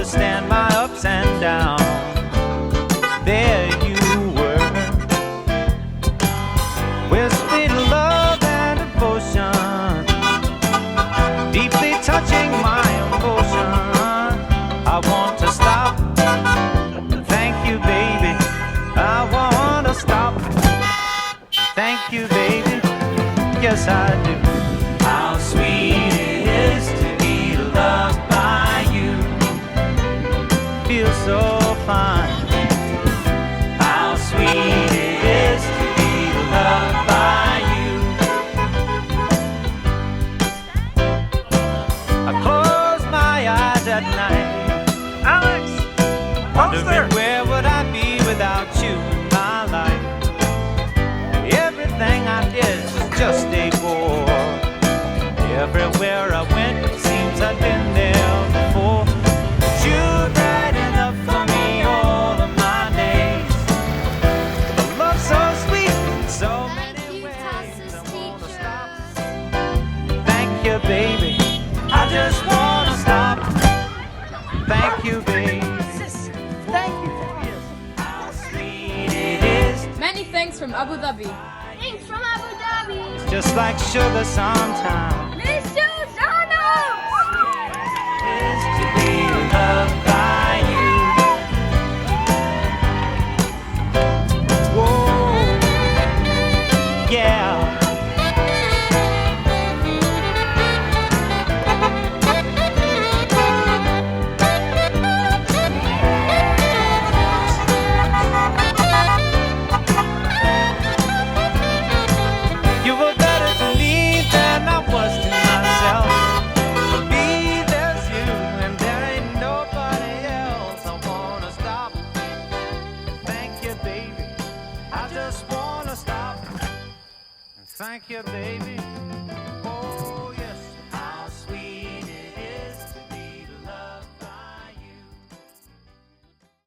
understand my ups and downs. There you were, with sweet love and devotion, deeply touching my emotion. I want to stop. Thank you, baby. I want to stop. Thank you, baby. Yes, I do. How sweet it is to be loved by you. Feels so fine. How sweet it is to be loved by you. I close my eyes at night, Alex! wondering where would I be without you in my life. Everything I did was just a bore. Everywhere I went, it seems I've been there before. You're right enough for me all of my days. The love so sweet in so many ways. TASIS I wanna stop. teachers. Thank you, baby. I just wanna stop. Thank you, baby. Thank you. How sweet it is, Many thanks from Abu Dhabi. Thanks from Abu Dhabi. just like sugar sometimes. Miss Susanna! Is to be loved by you. Whoa, yeah. You were better to me than I was to myself. For me, there's you, and there ain't nobody else. I wanna stop. Thank you, baby. I just wanna stop. Thank you, baby.